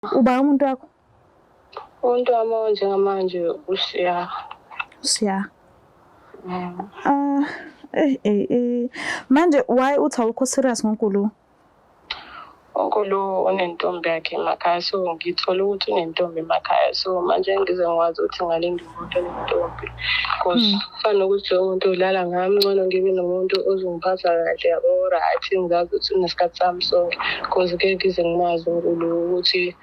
Uba umuntu wakho? Umuntu wami njengamanje uSiya. Siya. Manje why uthi awukho serious ngoNkulu? Unkulu unentombi yakhe emakhaya, so ngithola ukuthi unentombi emakhaya, so manje ngize ngikwazi ukuthi ngalinda umuntu onentombi. Because kufana ukuthi lo muntu udlala ngami, ngcono ngibe nomuntu ozongiphatha kahle yabo, right, ngizazi ukuthi unesikhathi sami sonke. Because ngeke ngize ngimazi uNkulu ukuthi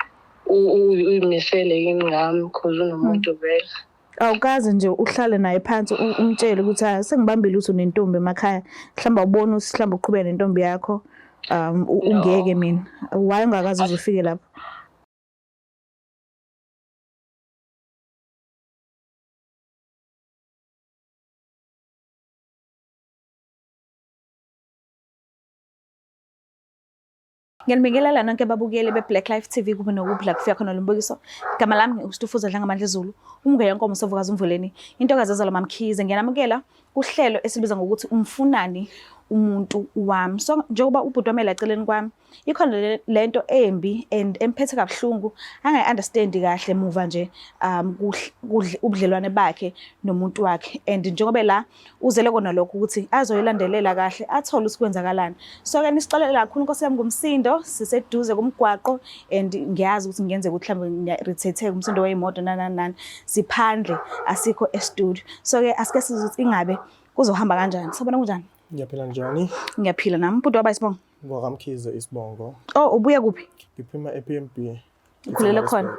uyimisele yini ngami because unomuntu vele. Awukazi nje uhlale naye phansi umtshele ukuthi hayi sengibambile ukuthi unentombi emakhaya, mhlawumbe awubona ukuthi mhlawumbe uqhubeke nentombi yakho, ungeke mina. Why ungakaze uzofike lapho? Ngiyalibingelela nonke ababukeli be-Black Life TV kube nokuphi la kufika khona lo mbukiso. Igama lami uStufuza Dlangamandla Zulu, umngwe yenkomo Sovukazi Umvuleni, intokazi yazalwa uMamkhize. Ngiyanamukela kuhlelo esibiza ngokuthi umfunani umuntu wami. So njengoba ubhuti wami eceleni kwami, ikhona lento embi and emphethe kabuhlungu, angayi-understand kahle muva nje ubudlelwane bakhe nomuntu wakhe. And njengoba la uzele kona lokho ukuthi azoyilandelela kahle, athole ukuthi kwenzakalani. So-ke nisixolela kakhulu Nkosi yami ngomsindo, siseduze kumgwaqo and ngiyazi ukuthi ngiyenzeka ukuthi mhlawumbe ngiya-irritate umsindo wey'moto nani. Siphandle, asikho e-studio. So-ke asike sizwe ukuthi ingabe kuzohamba kanjani. Sabona kunjani? Ngiyaphila njani? Ngiyaphila nami. Ubhuti waba isibongo? NgokaMkhize isibongo. Oh, ubuya kuphi? Ngiphuma e-PMB. Ukhulele khona?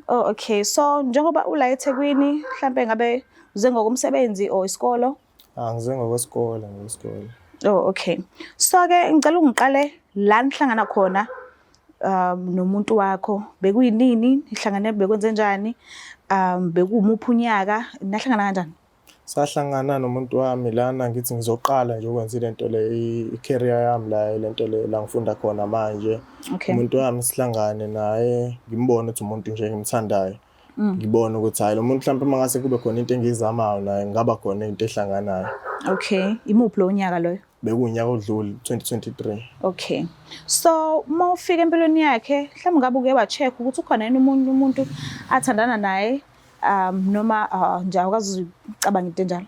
Oh, okay. So njengoba ula eThekwini, mhlambe ngabe uze ngokomsebenzi or isikolo? Ngize ngokwesikole, ngesikole. Oh, okay. So-ke ngicela ungiqale la nihlangana khona nomuntu wakho. Bekuyinini? Nihlangane bekwenze njani? Bekumuphi unyaka? Nahlangana kanjani? Sahlangana nomuntu wami lana ngithi ngizoqala nje ukwenza lento le i-career yami la lento le la ngifunda khona manje. Okay. Umuntu wami sihlangane naye, ngimbone ukuthi umuntu nje engimthandayo. Ngibone ukuthi hayi lo muntu mhlawumbe mangase kube khona into engizamayo naye ngaba khona into ehlanganayo. Okay. Imuphi lo nyaka loyo? Bekunyaka odlule 2023. Okay. So uma ufika empilweni yakhe, mhlawumbe ngabe uke wa-check ukuthi ukhona yini umuntu athandana naye noma nje awukazi ucabanga into enjalo?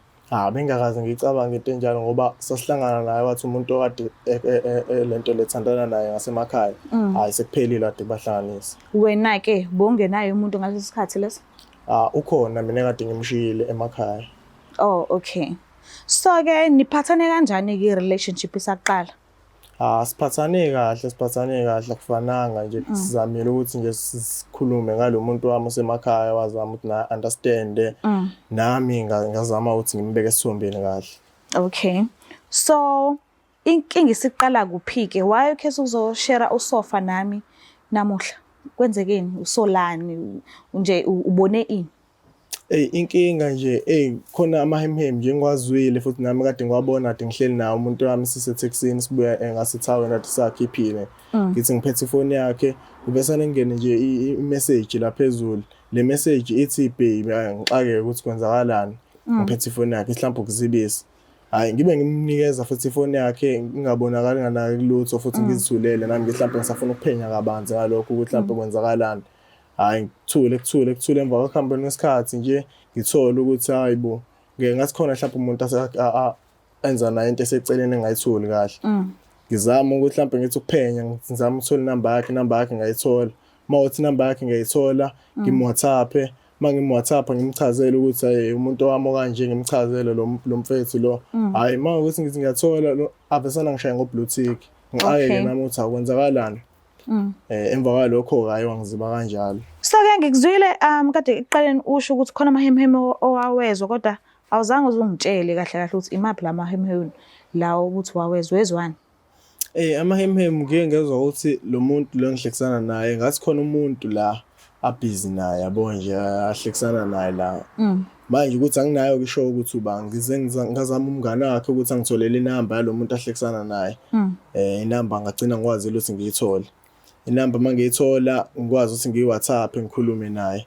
Bengakaze ngicabanga into enjalo ngoba sasihlangana naye wathi umuntu okade lento lethandana naye ngasemakhaya. Hayi sekuphelile kade bahlanganisa. Wena-ke bongenayo umuntu ngaleso sikhathi leso? Ukhona mina kade ngimshiyile emakhaya. Oh, okay. So-ke niphathane kanjani-ke i-relationship isaqala? Siphathane kahle akufananga nje. Sizamile ukuthi nje sikhulume ngalo muntu wami osemakhaya, wazama ukuthi na understand. Nami ngazama ukuthi ngimbeke esithombeni kahle. Okay. So inkinga isiqala kuphi-ke? Why ukhetha ukuzoshare usofa nami namuhla? Kwenzekeni? Usolani? Nje ubone ini? Inkinga nje khona amahemhem nje ngwazwile futhi nami kade ngiwabona kade ngihleli nawo umuntu wami siseThekwini sibuya ngasethaweni kade sakhiphile. Ngithi ngiphethe ifoni yakhe, ubesane ngene nje i-message la phezulu. Le message ithi babe ngixake ukuthi kwenzakalani. Ngiphethe ifoni yakhe mhlawumbe ukuzibisa. Hayi ngibe ngimnikeza futhi ifoni yakhe ngingabonakali nganayo kulutho futhi ngizithulele nami mhlawumbe ngisafuna ukuphenya kabanzi ngalokho ukuthi mhlawumbe kwenzakalani. Hayi kuthule emva kokuhambeni kwesikhathi nje ngithola ukuthi hayibo ngeke ngathi khona mhlawumbe umuntu enza nayo into eseceleni engayitholi kahle. Ngizama ukuthi mhlawumbe ngithi ukuphenya ngizama ukuthola inamba yakhe ngayithola. Mawuthi inamba yakhe ngayithola ngimWhatsApp, mangimWhatsApp ngimchazela ukuthi hayi umuntu wami okanje ngimchazele lo mfethu lo. Hayi mawukuthi ngithi ngiyathola lo avesana ngishaya ngo-Bluetooth. Ngiqayeke nami ukuthi akwenzakalani. Emva kwalokho hayi wangiziba kanjalo. So-ke ngikuzwile kade ekuqaleni usho ukuthi khona amahemhem owawezwa kodwa awuzange uzungitshele kahle ukuthi imaphi la mahemhem lawo ukuthi wezwani? Amahemhem ngeke ngezwe ukuthi lo muntu lo ngihlekisana naye ngathi khona umuntu la abhizi naye yabo nje ahlekisana naye la. Manje ukuthi anginayo ngisho ukuthi uba ngize ngazama umngane wakhe ukuthi angitholele inamba yalo muntu ahlekisana naye. Inamba ngagcina ngikwazi ukuthi ngiyithole. Inamba mangiyithola ngikwazi ukuthi ngiyi-WhatsApp ngikhulume naye.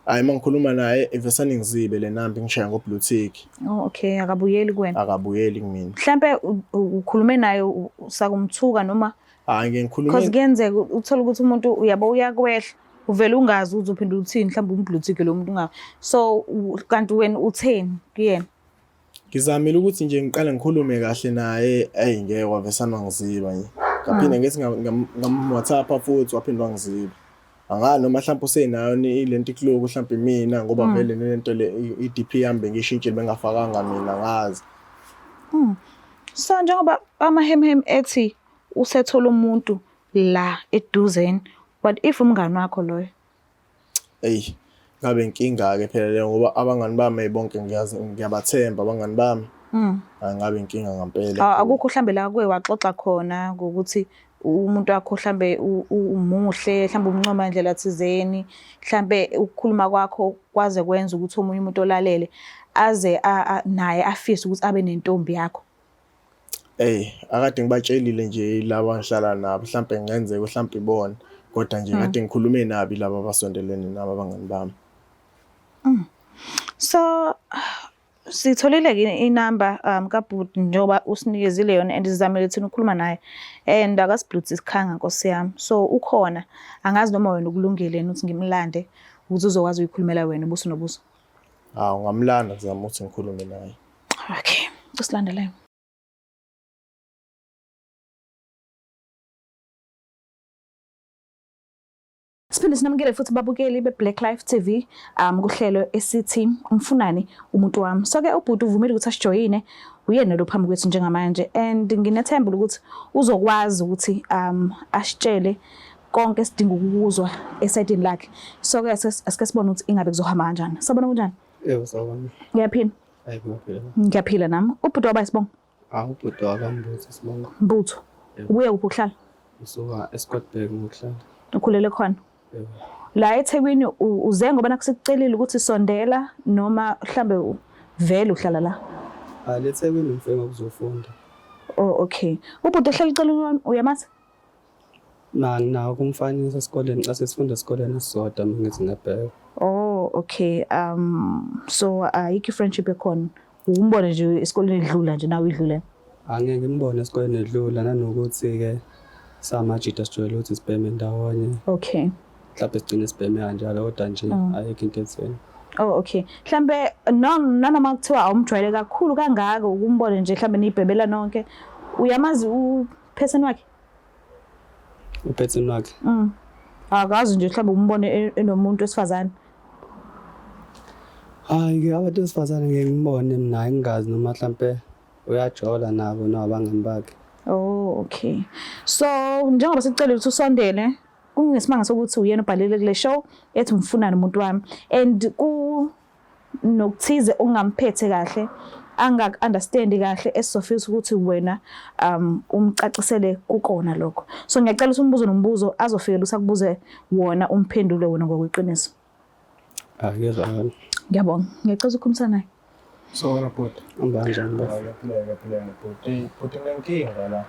Hayi mangikhuluma naye evesane ngizibe le namba ngishaya ngo-Bluetooth. Oh, okay. Akabuyeli kuwena? Akabuyeli kumina. Mhlambe ukhulume naye sakumthuka noma Hayi ngeke Because ngikhulume kuyenzeka uthola ukuthi umuntu uyabo uyakwehla uvele ungazi uzophinda uthini mhlawumbe umbluthike lo muntu ungazi. So kanti wena utheni kuyena? ngizamile ukuthi nje ngiqale ngikhulume kahle naye ngeke wavesana ngiziba nje. Ngaphinde ngithi ngam-WhatsApp futhi waphinde wangiziba. Angani noma mhlawumbe usenayo ilento ikuloku mhlawumbe mina ngoba vele lento le i-DP yami ngishintshile bengafakanga mina ngazi. So njengoba amahemhem ethi usethola umuntu la eduzeni, what if umngani wakho loyo? Ngabe inkinga ke phela leyo ngoba abangani bami bonke ngiyabathemba abangani bami. Ngabe inkinga ngempela. Akukho mhlambe la kuwe waxoxa khona ngokuthi umuntu wakho mhlambe umuhle mhlambe umncoma indlela thizeni mhlambe ukukhuluma kwakho kwaze kwenza ukuthi omunye umuntu olalele aze naye afise ukuthi abe nentombi yakho? Akade ngibatshelile nje laba ngihlala nabo mhlambe ngenzeka mhlambe ibona kodwa nje kade ngikhulume nabi laba abasondelene nabo abangani bami. So sitholile inamba kaBhuti njengoba usinikezile yona and sizamile thina ukukhuluma naye and akasibhluthi isikhanga Nkosi yami. So ukhona angazi noma wena ukulungele ukuthi ngimlande ukuthi uzokwazi ukukhulumela wena ubuso nobuso. Ngamlanda ngizama ukuthi ngikhulume naye. Okay, usilandele. Siphinde sinamukele futhi babukeli be-Black Life TV kuhlelo esithi umfunani umuntu wami. So ke uBhuti uvumile ukuthi asijoyine uyena lo phambi kwethu njengamanje and nginethemba ukuthi uzokwazi ukuthi asitshele konke esidinga ukukuzwa esayidini lakhe. So ke asike sibone ukuthi ingabe kuzohamba kanjani. Sabona kunjani? Yebo sawona. Ngiyaphila. Hayi ngiyaphila. Ngiyaphila nami. uBhuti waba isibongo? uBhuti wakambuthi sibongo. Mbutho. Ubuye kuphi ukuhlala? Usuka eScottburg ngokuhlala. Ukhulele khona? Yebo. La eThekwini uze ngoba nakusicelile ukuthi sondela noma mhlambe vele uhlala la? LeThekwini ngifike ngokuzofunda. Oh okay. uBhuti ehlala icela uyamazi? Nawo kumfanisa esikoleni xa sesifunda esikoleni sisodwa mina ngithi ngabheka. Oh okay. So ayikho friendship ekhona. Umbone nje esikoleni edlula nje nawe idlule. Angeke ngimbone esikoleni edlula nanokuthi ke samajita sijwayele ukuthi sibheme ndawonye. Okay. Mhlawumbe sigcine sibheme kanjalo kodwa nje ayikho into etheni. Oh okay. Mhlambe noma kuthiwa awumjwayele kakhulu kangaka ukumbone nje mhlambe nibhebela nonke. Uyamazi uperson wakhe? Uperson wakhe? Akazi nje mhlambe umbone enomuntu wesifazane. Hayi abantu besifazane ngeke ngibone mina ngingazi noma mhlambe uyajola nabo nabangani bakhe. Oh okay. So njengoba sicela ukuthi usondele kungesimanga sokuthi uyena ubhalele kule show ethi umfunani umuntu wami and nokuthize ongamphethe kahle angak-understand kahle esizofisa ukuthi wena umcacisele kukona lokho. So ngiyacela ukuthi umbuzo nombuzo azofikela usakubuze wona umphendule wona ngokweqiniso. Ngiyazwana. Ngiyabonga. Ngiyacela ukukhuluma naye. So wena Bhuti Amba kanjani bafo? Ngiyaphila Bhuti. Bhuti nginenkinga la.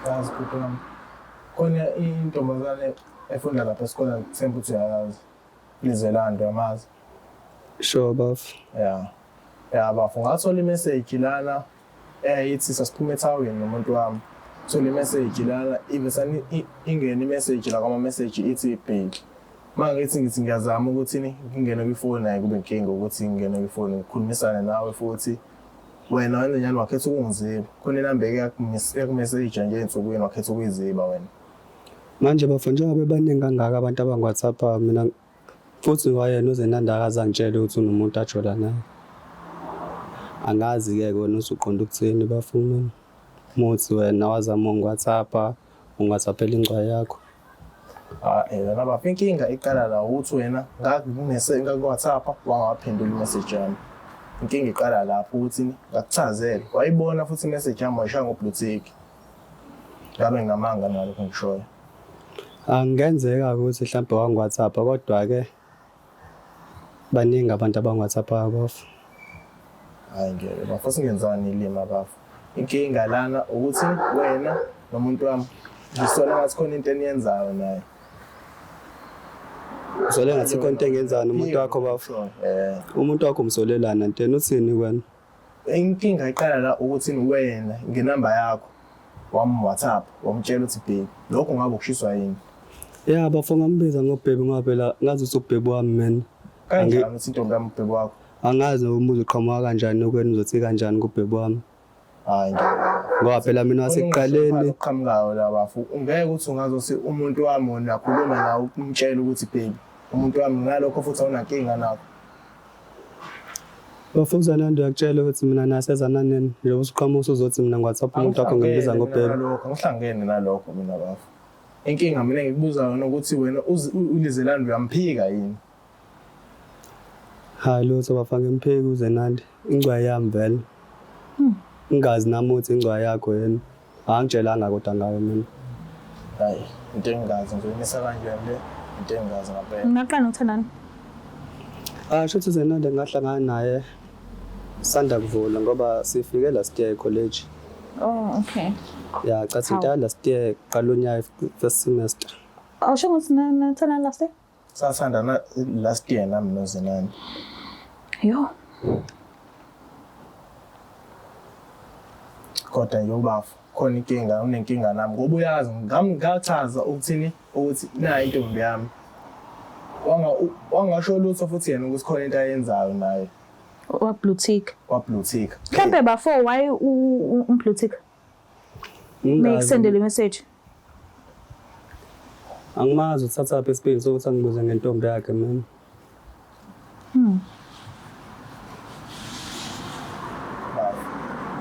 Yazi Bhuti wami. Khona intombazane efunda lapha esikoleni ngithemba ukuthi uyayazi. Lizelando yamazi. Sure bafo. Bafo ngathola imessage lana ithi sasiphume ethawini nomuntu wami. Thola imessage lana ivesani ingene imessage la kwama message ithi ibheki. Mangithi ngiyazama ukuthi ngingene kwifoni naye kube inkinga ukuthi ngingene kwifoni ngikhulumisane nawe futhi wena wenyani wakhetha ukungiziba khona inamba ekumessage nje ensukwini wakhetha ukuyiziba wena. Manje bafo njengoba baningi kangaka abantu abangWhatsApp mina futhi wayena uzenandaka azangitshela ukuthi unomuntu ajola naye. Angazi ke kona usuqonda ukuthini bafuna muthi wena wazama ngWhatsApp ungwhatsappela ingcwaye yakho. Yena bafika inkinga iqala la ukuthi wena ngaku-WhatsApp wangaphendula imessage yami. Inkinga iqala lapho ukuthi ngakuchazela wayibona futhi imessage yami wayishaya ngobluetick. Ngabe ngamanga nalokho ngishoyo. Angenzeka ukuthi mhlawumbe wangWhatsApp kodwa ke baningi abantu abangWhatsApp bafo. Hayi ngeke bafo singenzani ilima bafo. Inkinga lana ukuthi wena nomuntu wami ngisona ngathi khona into eniyenzayo naye. Usole ngathi konke engenzani umuntu wakho bafo. Umuntu wakho umsolelana nteni uthini kwena? Inkinga iqala la ukuthi wena ngenamba yakho WhatsApp wamtshela ukuthi babe lokho ngabe ukushiswa yini Yeah, bafo ngambiza ngobhebe ngoba phela ngazi ukuthi ubhebe wami mina. kanjani ukuthi intombi yami ubhebe wakho Angazi umuzi uqhamuka kanjani okwena uzothi kanjani kubhebe wami. hayi Ngoba phela mina wasekuqaleni uqhamukayo la bafu ungeke ukuthi ungazothi umuntu wami wona khuluma nawe umtshela ukuthi babe umuntu wami ngalokho futhi awunankinga nakho bafuza nando yakutshela ukuthi mina nasezana nini nje usiqhamuka uzothi mina ngWhatsApp umuntu wakho ngibiza ngobhebe. Angihlangene nalokho mina bafu inkinga mina ngikubuza yona ukuthi wena ulizelani uyamphika yini Hayi lutho bafake impheki uze nandi ingcwayi yami vele. Ingazi nami uthi ingcwayi yakho yena. Angitshelanga kodwa ngayo mina. hayi into engazi ngizonisa kanjani le into engazi ngaphela Ngaqala ngithandana. Shothi uzenande ngahlangana naye sanda kuvula ngoba sifike last year college. Oh, okay. Yeah, cathi into last year qala unyaka first semester. Awusho ukuthi nathana last day? sasandana last year nami nozenani Yo. kodwa nje ubafu khona inkinga unenkinga nami ngoba uyazi ngachaza ukuthini ukuthi nayi intombi yami wangasho lutho futhi yena ukuthi khona into ayenzayo naye Wa blue tick. wa-blue tick Mhlambe before why blue tick? Make send a message. Angimazi uthatha apha esipili sokuthi angibuze ngentombi yakhe mina.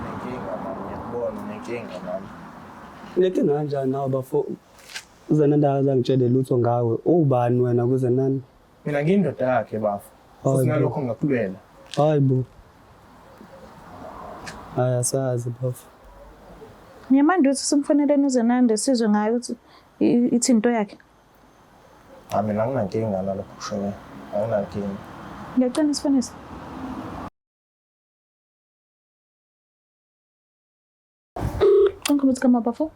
nenkinga nami ngiyakubona nenkinga nami Nenkinga kanjani nawe bafo uzenanda zangitshele lutho ngawe ubani wena kuze nani? mina ngiyindoda yakhe bafu futhi nalokho ngingakhulwela Hayibo. Asazi bafo. Ngiyamanda ukuthi simfanele nozenande sizwe ngayo ukuthi ithi into yakhe. mina anginankinga nalokho kushoyo anginankinga Ngiyacela sifanise. Ngikhombisa kama bafo.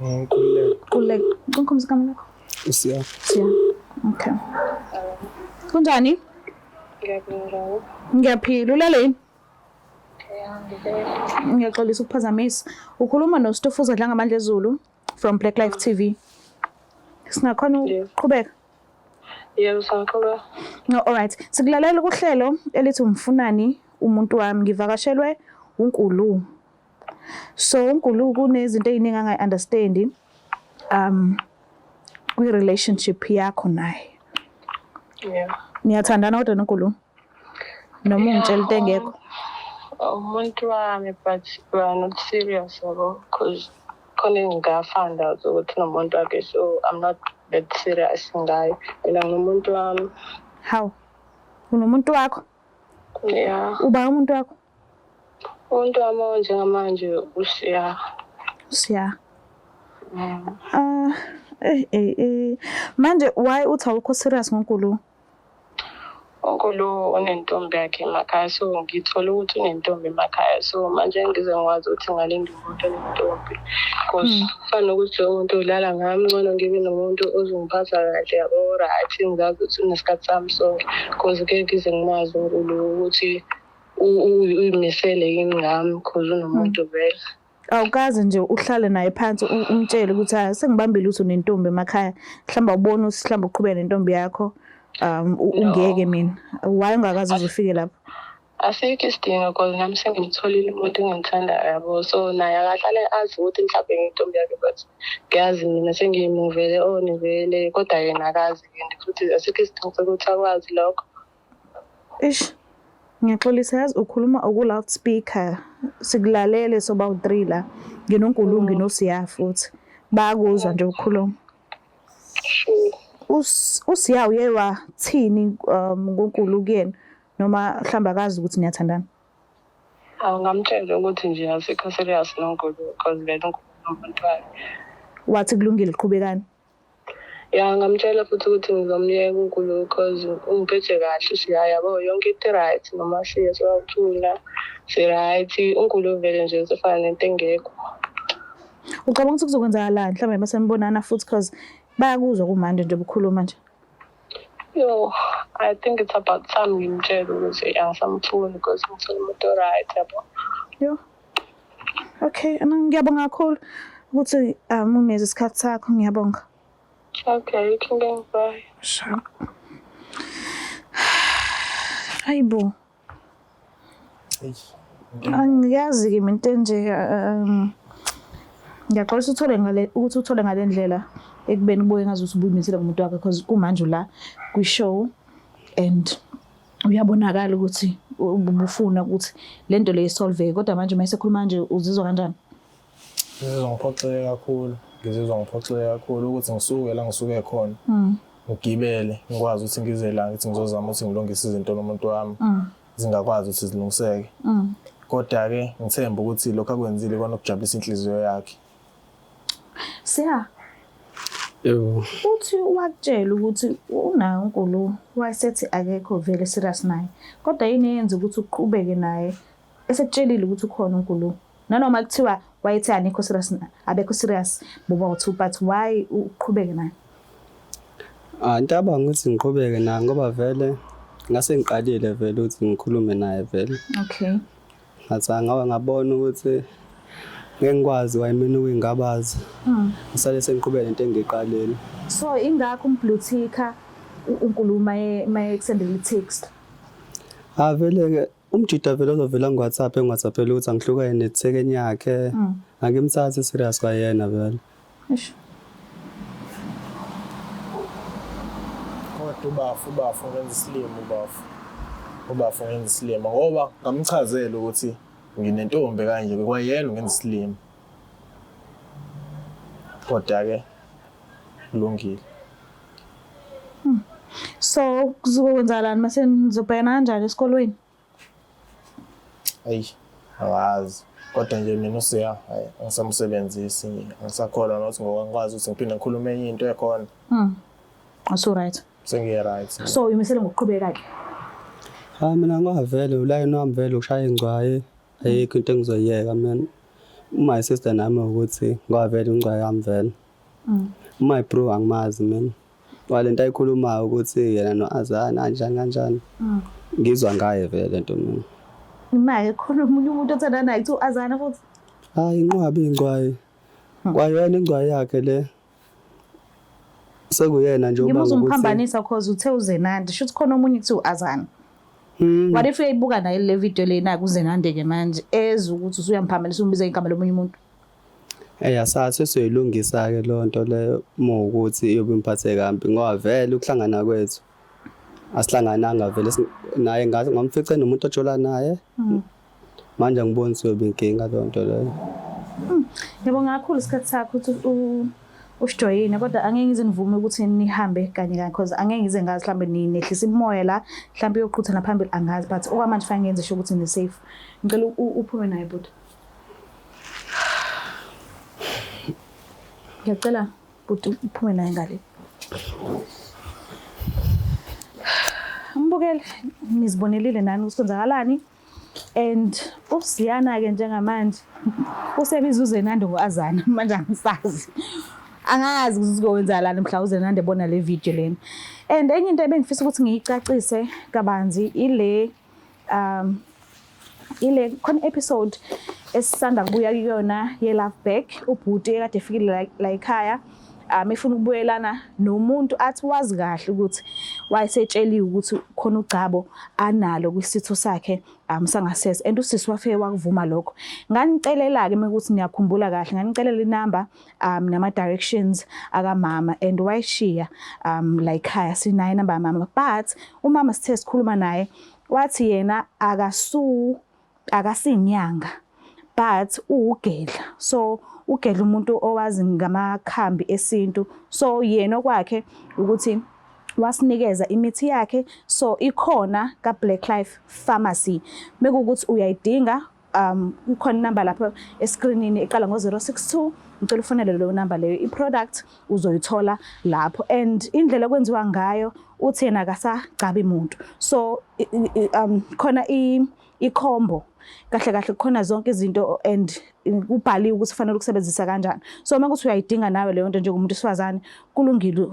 ngikhululeka Kulek. Ngikhombisa kama lakho. Usiya. Siya. Okay. Kunjani? Ngiyabingelela. Ngiyaphila ulaleni. Yeah, Ngiyaxolisa ukuphazamisa. Ukhuluma noStofuza dla ngamandla ezulu from Black Life TV. Singakhona uqhubeka. yebo sangiqoka. No, all right. Sikulalela kuhlelo elithi umfunani umuntu wami ngivakashelwe uNkulu. So uNkulu kunezinto eziningi angayi-understand kwi-relationship yakho naye. Yeah. Niyathandana kodwa noNkulu? Noma ungitshela into engekho? Umuntu wami but we are not serious yabo because khona ngingafanda ukuthi nomuntu wakhe so I'm not that serious ngayo. Mina ngumuntu wami. How? Unomuntu wakho? Yeah. Uba umuntu wakho? Umuntu wami njengamanje usiya. Siya. Manje why uthi awukho serious ngoNkulu? Unkulu unentombi yakhe emakhaya so ngithola ukuthi unentombi emakhaya so manje ngize ngikwazi ukuthi ngalinda umuntu onentombi because fana ukuthi umuntu ulala ngami ngcono ngibe nomuntu ozongiphatha kahle yabo right ngizazi ukuthi unesikhathi sami sonke because ke ngize ngimazi uNkulu ukuthi uyimisele yini ngami because unomuntu vele. Awukazi nje uhlale naye phansi umtshele ukuthi hayi sengibambile ukuthi unentombi emakhaya mhlamba ubona ukuthi mhlamba uqhubeka nentombi yakho ungeke mina why ungakazi uzofike lapho asikho isidingo because nami sengimtholile umuntu engimthandayo yabo so naye akahlale azi ukuthi mhlawumbe ngintombi yakhe but ngiyazi mina sengimuvele nivele kodwa yena akazi and futhi asikho isidingo sokuthi akwazi lokho. Ish ngiyaxolisa yazi ukhuluma oku-loudspeaker sikulalele soba u-3 la nginoNkulu nginosiya futhi bayakuzwa nje ukukhuluma. Sure. Usiya uye wathini ngoNkulu kuyena noma mhlamba akazi ukuthi niyathandana? Ngamtshela ukuthi nje asikho serious noNkulu because vele uNkulu umuntu wakhe. Wathi kulungile qhubekani? Ya ngamtshela futhi ukuthi ngizomyeka uNkulu because ungiphethe kahle siyayabo yonke into right noma siya sowathula si right uNkulu vele nje usefana nento engekho. Ucabanga ukuthi kuzokwenzakalani mhlawumbe mase nibonana futhi because bayakuzwa kumanje nje bukhuluma nje? Yo, I think it's about time ngimtshela ukuthi angisamfuni because ngithola umuntu right yabo. Yo. Okay, ngiyabonga kakhulu. ukuthi uneze isikhathi sakho, ngiyabonga. Okay, thinking bye. Sure. Hayibo. Angiyazi-ke mina into enje ngiyaqolisa ukuthi uthole ngale ndlela ekubeni kubuye ngazuthi ubuyimisele ngomuntu wakhe because kumanje la kwi-show and uyabonakala ukuthi ubufuna ukuthi lento le isolve kodwa manje mayisekhuluma manje uzizwa kanjani? Ngizizwa ngiphoxeke kakhulu ukuthi ngisuke la ngisuke khona. Ngigibele ngikwazi ukuthi ngize la ngithi ngizozama ukuthi ngilungise izinto nomuntu wami. Zingakwazi ukuthi zilungiseke. Kodwa ke ngithemba ukuthi lokho akwenzile kona ukujabulisa inhliziyo yakhe. Siya. Yebo. Uthi wakutshela ukuthi unayo uNkulunkulu wayesethi akekho vele serious naye. Kodwa yini eyenza ukuthi uqhubeke naye esekutshelile ukuthi ukhona uNkulunkulu? Nanoma kuthiwa wayethi anikho serious abekho serious boba uthi but why uqhubeke naye? Intaba ngithi ngiqhubeke naye ngoba vele ngase ngiqalile vele ukuthi ngikhulume naye vele. Okay. Ngathi ngabona ukuthi ngeke ngikwazi wayimina ukungabaza. Ngisale sengiqhubeka into engiqalile. So ingakho umblutika uNkulunkulu maye kusendela i-text. Vele ke umjida vele ozovela ngoWhatsApp engiwhatsappela ukuthi angihlukane nethekeni yakhe. Angimthathe serious kwayena vele. Eish. Kodwa ubafu ngenza isilimo ubafu ngenza isilimo ngoba ngamchazela ukuthi nginentombi kanje kwayena ngenza isilimo. Kodwa ke kulungile. So kuzokwenzalani mase nizobhekana kanjani esikolweni? Awazi. Kodwa nje mina usiya angisamsebenzisi angisakhola nokuthi ngokwazi ukuthi ngiphinde ngikhulume enye into ekhona. So right. Sengiyi-right. So uyimisele ngokuqhubeka ke? Mina ngavele ulayini wami vele ushaya ingcwaye ayikho into engizoyiyeka mina. My sister nami ukuthi ngavele ingcwaye yami vele. My bro angimazi mina. Walento ayikhulumayo ukuthi yena noAzana kanjani. Ngizwa ngaye vele lento mina. Imali khona umunye umuntu othanda naye kuthi uAzana futhi. Inqwabi ingcwaye. Kwayona ingcwaye yakhe le. Sekuyena nje uma uzongiphambanisa because uthe uZenandi shuthi khona omunye kuthi uAzana. What if uyibuka nayo le video lena kuZenandi ke manje eza ukuthi usuyamphambanisa umbize igama lomunye umuntu? Asathi soyilungisa ke lonto le ukuthi iyobe imphathe kambi ngoba vele ukuhlangana kwethu asihlangananga vele naye ngathi ngamfica nomuntu ojola naye. Manje ngibona siyobe inkinga lonto leyo. Ngiyabonga kakhulu isikhathi sakho ukuthi usijoyine kodwa angeke ngize ngivume ukuthi nihambe kanye because angeke ngize ngazi mhlambe nehlisa imoya la mhlambe yoqhuthana phambili angazi but okwamanje fanele ngenze sho ukuthi ni safe. Ngicela uphume naye buti. Ngiyacela buti uphume naye ngale. Mbukele nizibonelile nani ukuthi kwenzakalani and usiyana ke njengamanje usebiza uZenandi ngoAzana manje angisazi. Angazi ukuthi kuzokwenzalani mhla uZenandi ebona le video lena. And enye into ebengifisa ukuthi ngiyicacise kabanzi ile khona episode esisanda kubuya kuyona ye Love Back ubhuti ekade efikile la ekhaya efuna ukubuyelana nomuntu athi wazi kahle ukuthi wayesetsheliwe ukuthi khona uGcabo analo kwisitho sakhe sangasese and usisi wafike wakuvuma lokho. Nganicelela ke ukuthi niyakhumbula kahle nganicelela inamba nama directions akamama and wayishiya la ekhaya sinayo inamba yamama but umama sithe sikhuluma naye wathi yena akasinyanga but uugedla. So ugedla umuntu owazi ngamakhambi esintu. So yena okwakhe ukuthi wasinikeza imithi yakhe so ikhona ka Black Life Pharmacy. Mekukuthi uyayidinga ikhona inamba lapha escreenini iqala ngo062 ngicela ufonele leyo namba leyo iproduct uzoyithola lapho and indlela kwenziwa ngayo uthi yena akasagcaba umuntu. So khona ikhombo kahle kahle kukhona zonke izinto and ubhaliwe ukuthi kufanele ukusebenzisa kanjani. So uma kuthi uyayidinga nawe leyo nto njengomuntu wesifazane kulungile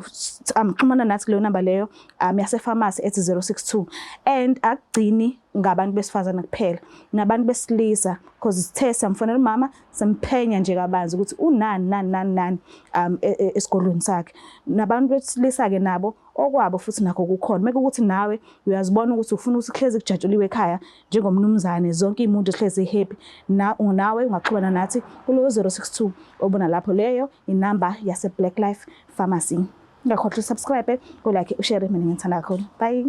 xhumana nathi kuleyo number leyo yase pharmacy ethi 062 and akugcini ngabantu besifazane kuphela nabantu besilisa because sithe samfonela umama samphenya nje kabanzi ukuthi unani esikolweni sakhe. Nabantu besilisa ke nabo okwabo futhi nakho kukhona meke ukuthi nawe uyazibona ukuthi ufuna ukuthi hlezi kujatshuliwe ekhaya njengomnumzane zonke imuntu hlezi happy nawe ungaxhumana nathi kulo 062 obona lapho leyo inamba yase Black Life Pharmacy. Ungakhohlwa subscribe, go like, ushare mina ngithanda kakhulu. Bye.